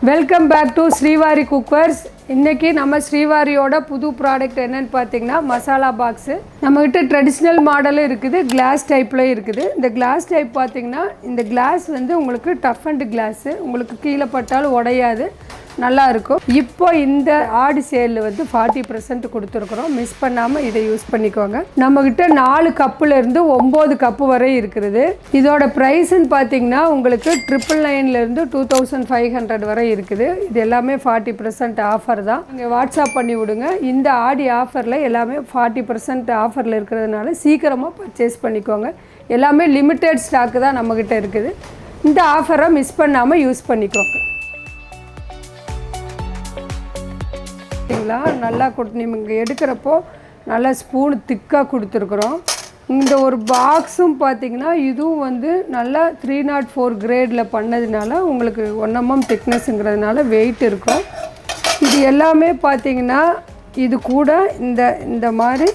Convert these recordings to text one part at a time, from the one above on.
Welcome back to Srivari cookers. இன்றைக்கி நம்ம ஸ்ரீவாரியோட புது ப்ராடக்ட் என்னென்னு பார்த்தீங்கன்னா மசாலா பாக்ஸு. நம்மக்கிட்ட ட்ரெடிஷ்னல் மாடலும் இருக்குது, கிளாஸ் டைப்லேயும் இருக்குது. இந்த கிளாஸ் டைப் பார்த்திங்கன்னா இந்த கிளாஸ் வந்து உங்களுக்கு டஃப் அண்ட் கிளாஸு, உங்களுக்கு கீழே பட்டாலும் உடையாது, நல்லா இருக்கும். இப்போ இந்த ஆடி சேலில் வந்து 40% கொடுத்துருக்குறோம். மிஸ் பண்ணாமல் இதை யூஸ் பண்ணிக்கோங்க. நம்மக்கிட்ட 4 கப்புலேருந்து 9 கப்பு வரை இருக்குது. இதோட ப்ரைஸ்ன்னு பார்த்தீங்கன்னா உங்களுக்கு 999 2500 வரை இருக்குது. இது எல்லாமே 40% ஆஃபர் தான். நீங்கள் வாட்ஸ்அப் பண்ணி விடுங்க. இந்த ஆடி ஆஃபரில் எல்லாமே 40% ஆஃபரில் இருக்கிறதுனால சீக்கிரமாக பர்ச்சேஸ் பண்ணிக்கோங்க. எல்லாமே லிமிட்டட் ஸ்டாக்கு தான் நம்மக்கிட்ட இருக்குது. இந்த ஆஃபரை மிஸ் பண்ணாமல் யூஸ் பண்ணிக்கோங்க. நல்லா நீங்கள் எடுக்கிறப்போ நல்லா ஸ்பூன் திக்காக கொடுத்துருக்குறோம். இந்த ஒரு பாக்ஸும் பார்த்திங்கன்னா இதுவும் வந்து நல்லா 304 கிரேடில் பண்ணதுனால உங்களுக்கு 1 mm திக்னஸ்ங்கிறதுனால வெயிட் இருக்கும். இது எல்லாமே பார்த்திங்கன்னா இது கூட இந்த மாதிரி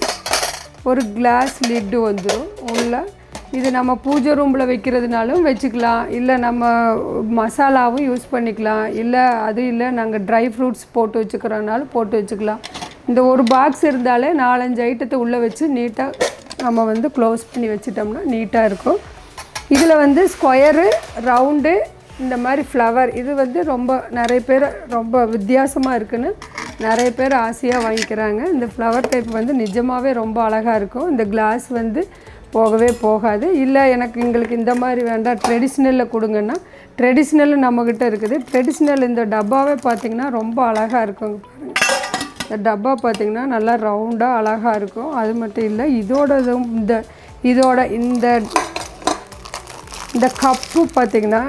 ஒரு கிளாஸ் லிட்டு வந்துடும் உள்ள. இது நம்ம பூஜை ரூமில் வைக்கிறதுனாலும் வச்சுக்கலாம், இல்லை நம்ம மசாலாவும் யூஸ் பண்ணிக்கலாம், இல்லை அது இல்லை நாங்கள் ட்ரை ஃப்ரூட்ஸ் போட்டு வச்சுக்கிறோனாலும் போட்டு வச்சுக்கலாம். இந்த ஒரு பாக்ஸ் இருந்தாலே 4-5 ஐட்டத்தை உள்ளே வச்சு நீட்டாக நம்ம வந்து க்ளோஸ் பண்ணி வச்சிட்டோம்னா நீட்டாக இருக்கும். இதில் வந்து ஸ்கொயரு, ரவுண்டு, இந்த மாதிரி ஃப்ளவர், இது வந்து ரொம்ப நிறைய பேர் ரொம்ப வித்தியாசமாக இருக்குன்னு நிறைய பேர் ஆசையாக வாங்கிக்கிறாங்க. இந்த ஃப்ளவர் டைப் வந்து நிஜமாகவே ரொம்ப அழகாக இருக்கும். இந்த கிளாஸ் வந்து போகவே போகாது. இல்லை எங்களுக்கு இந்த மாதிரி வேண்டாம், ட்ரெடிஷ்னலில் கொடுங்கன்னா ட்ரெடிஷ்னல் நம்மக்கிட்ட இருக்குது. ட்ரெடிஷ்னல் இந்த டப்பாவே பார்த்திங்கன்னா ரொம்ப அழகாக இருக்கும். பாருங்கள், இந்த டப்பா பார்த்திங்கன்னா நல்லா ரவுண்டாக அழகாக இருக்கும். அது மட்டும் இல்லை, இதோட இந்த கப்பு பார்த்திங்கன்னா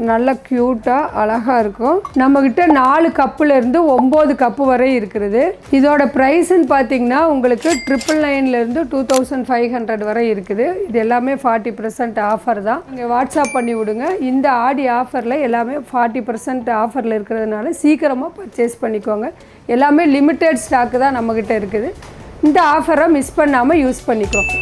நல்ல க்யூட்டாக அழகாக இருக்கும். நம்மக்கிட்ட 4 கப்புலேருந்து 9 கப்பு வரை இருக்குது. இதோட ப்ரைஸ்ன்னு பார்த்தீங்கன்னா உங்களுக்கு 999 2500 வரை இருக்குது. இது எல்லாமே 40% ஆஃபர் தான். நீங்கள் வாட்ஸ்அப் பண்ணி விடுங்க. இந்த ஆடி ஆஃபரில் எல்லாமே 40% ஆஃபரில் இருக்கிறதுனால சீக்கிரமாக பர்ச்சேஸ் பண்ணிக்கோங்க. எல்லாமே லிமிட்டட் ஸ்டாக்கு தான் நம்மக்கிட்ட இருக்குது. இந்த ஆஃபரை மிஸ் பண்ணாமல் யூஸ் பண்ணிக்கோங்க.